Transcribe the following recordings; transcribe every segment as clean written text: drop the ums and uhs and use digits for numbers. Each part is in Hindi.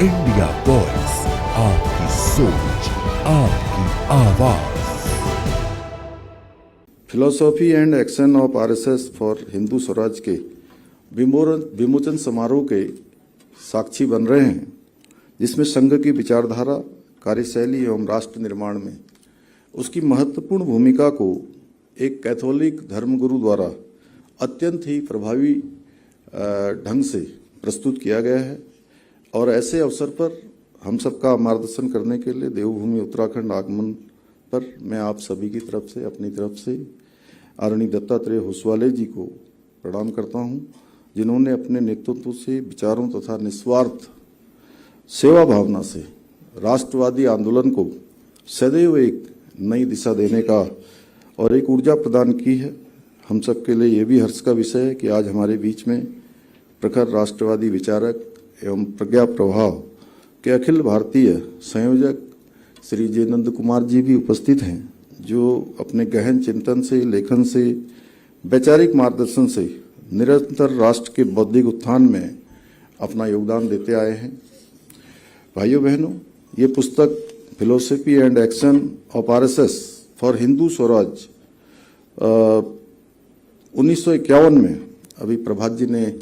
इंडिया वॉइस, आपकी सोच, आपकी आवाज। Philosophy and action of RSS for Hindu Swaraj के विमोचन समारोह के साक्षी बन रहे हैं, जिसमें संघ की विचारधारा, कार्यशैली एवं राष्ट्र निर्माण में उसकी महत्वपूर्ण भूमिका को एक कैथोलिक धर्मगुरु द्वारा अत्यंत ही प्रभावी ढंग से प्रस्तुत किया गया है। और ऐसे अवसर पर हम सबका मार्गदर्शन करने के लिए देवभूमि उत्तराखंड आगमन पर मैं आप सभी की तरफ से, अपनी तरफ से आदरणीय दत्तात्रेय होसवाले जी को प्रणाम करता हूं, जिन्होंने अपने नेतृत्व से, विचारों तथा निस्वार्थ सेवा भावना से राष्ट्रवादी आंदोलन को सदैव एक नई दिशा देने का और एक ऊर्जा प्रदान की है। हम सबके लिए ये भी हर्ष का विषय है कि आज हमारे बीच में प्रखर राष्ट्रवादी विचारक एवं प्रज्ञा प्रभाव के अखिल भारतीय संयोजक श्री जे नंद कुमार जी भी उपस्थित हैं, जो अपने गहन चिंतन से, लेखन से, वैचारिक मार्गदर्शन से निरंतर राष्ट्र के बौद्धिक उत्थान में अपना योगदान देते आए हैं। भाइयों बहनों, ये पुस्तक philosophy and action of RSS for Hindu Swaraj 1951 में, अभी प्रभात जी ने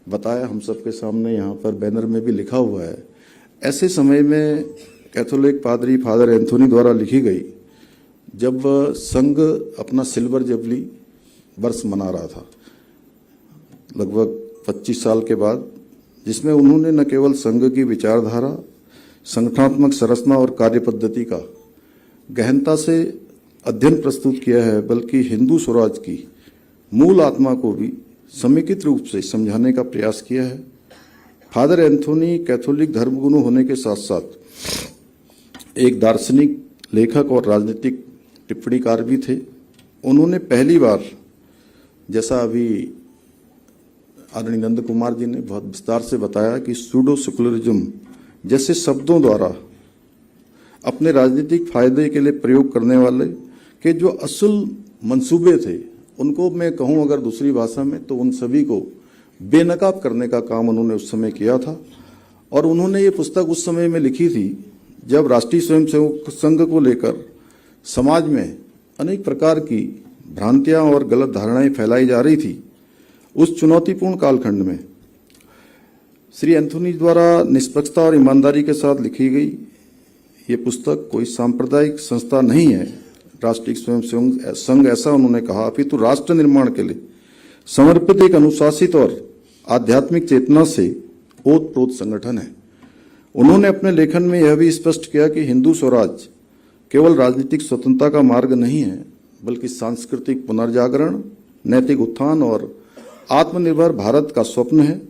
बताया, हम सबके सामने यहाँ पर बैनर में भी लिखा हुआ है, ऐसे समय में कैथोलिक पादरी फादर एंथोनी द्वारा लिखी गई, जब संघ अपना सिल्वर जुबली वर्ष मना रहा था लगभग 25 साल के बाद, जिसमें उन्होंने न केवल संघ की विचारधारा, संगठनात्मक संरचना और कार्य पद्धति का गहनता से अध्ययन प्रस्तुत किया है, बल्कि हिंदू स्वराज की मूल आत्मा को भी समेकित रूप से समझाने का प्रयास किया है। फादर एंथोनी कैथोलिक धर्मगुरु होने के साथ साथ एक दार्शनिक, लेखक और राजनीतिक टिप्पणीकार भी थे। उन्होंने पहली बार, जैसा अभी आदरणीय नंद कुमार जी ने बहुत विस्तार से बताया, कि सूडो सेकुलरिज्म जैसे शब्दों द्वारा अपने राजनीतिक फायदे के लिए प्रयोग करने वाले के जो असल मंसूबे थे, उनको मैं कहूं अगर दूसरी भाषा में, तो उन सभी को बेनकाब करने का काम उन्होंने उस समय किया था। और उन्होंने ये पुस्तक उस समय में लिखी थी जब राष्ट्रीय स्वयंसेवक संघ को लेकर समाज में अनेक प्रकार की भ्रांतियां और गलत धारणाएं फैलाई जा रही थी। उस चुनौतीपूर्ण कालखंड में श्री एंथोनी द्वारा निष्पक्षता और ईमानदारी के साथ लिखी गई ये पुस्तक कोई सांप्रदायिक संस्था नहीं है, राष्ट्रीय स्वयंसेवक संघ ऐसा उन्होंने कहा, अपितु राष्ट्र निर्माण के लिए समर्पित एक अनुशासित और आध्यात्मिक चेतना से ओतप्रोत संगठन है। उन्होंने अपने लेखन में यह भी स्पष्ट किया कि हिंदू स्वराज केवल राजनीतिक स्वतंत्रता का मार्ग नहीं है, बल्कि सांस्कृतिक पुनर्जागरण, नैतिक उत्थान और आत्मनिर्भर भारत का स्वप्न है।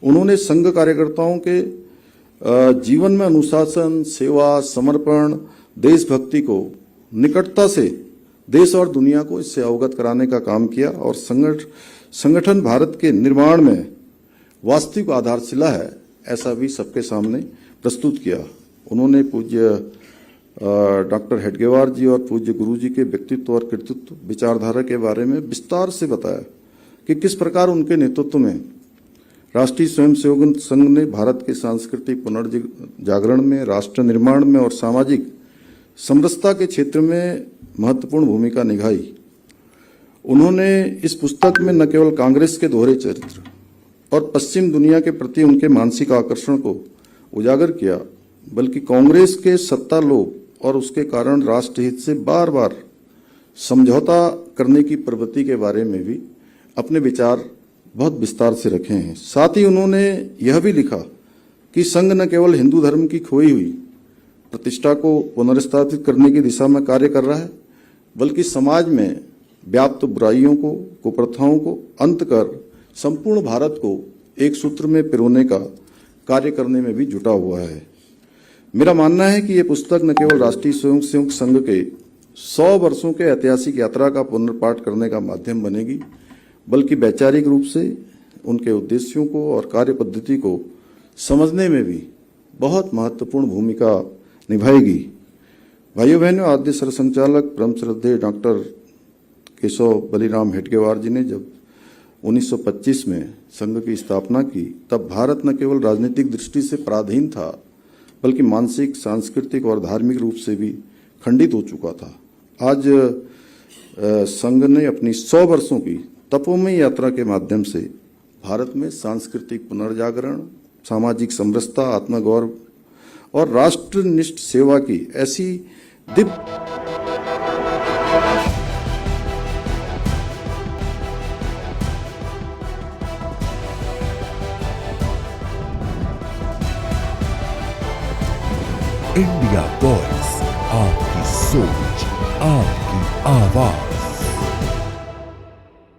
उन्होंने संघ कार्यकर्ताओं के जीवन में अनुशासन, सेवा, समर्पण, देशभक्ति को निकटता से देश और दुनिया को इससे अवगत कराने का काम किया और संगठन भारत के निर्माण में वास्तविक आधारशिला है, ऐसा भी सबके सामने प्रस्तुत किया। उन्होंने पूज्य डॉक्टर हेडगेवार जी और पूज्य गुरु जी के व्यक्तित्व और कृतित्व, विचारधारा के बारे में विस्तार से बताया कि किस प्रकार उनके नेतृत्व में राष्ट्रीय स्वयंसेवक संघ ने भारत के सांस्कृतिक पुनर्जागरण में, राष्ट्र निर्माण में और सामाजिक समरसता के क्षेत्र में महत्वपूर्ण भूमिका निभाई। उन्होंने इस पुस्तक में न केवल कांग्रेस के दोहरे चरित्र और पश्चिम दुनिया के प्रति उनके मानसिक आकर्षण को उजागर किया, बल्कि कांग्रेस के सत्ता लोभ और उसके कारण राष्ट्रहित से बार बार समझौता करने की प्रवृत्ति के बारे में भी अपने विचार बहुत विस्तार से रखे हैं। साथ ही उन्होंने यह भी लिखा कि संघ न केवल हिंदू धर्म की खोई हुई प्रतिष्ठा को पुनर्स्थापित करने की दिशा में कार्य कर रहा है, बल्कि समाज में व्याप्त बुराइयों को, कुप्रथाओं को अंत कर संपूर्ण भारत को एक सूत्र में पिरोने का कार्य करने में भी जुटा हुआ है। मेरा मानना है कि यह पुस्तक न केवल राष्ट्रीय स्वयंसेवक संघ के 100 वर्षों के ऐतिहासिक यात्रा का पुनर्पाठ करने का माध्यम बनेगी, बल्कि वैचारिक रूप से उनके उद्देश्यों को और कार्य पद्धति को समझने में भी बहुत महत्वपूर्ण भूमिका निभाएगी। भाइयों बहनों, आद्य सरसंचालक परम श्रद्धेय डॉक्टर केशव बलिराम हेडगेवार जी ने जब 1925 में संघ की स्थापना की, तब भारत न केवल राजनीतिक दृष्टि से पराधीन था बल्कि मानसिक, सांस्कृतिक और धार्मिक रूप से भी खंडित हो चुका था। आज संघ ने अपनी 100 वर्षों की तपोमय यात्रा के माध्यम से भारत में सांस्कृतिक पुनर्जागरण, सामाजिक समरसता, आत्मगौरव और राष्ट्रनिष्ठ सेवा की ऐसी दिव्य इंडिया वॉइस, आपकी सोच, आपकी आवाज।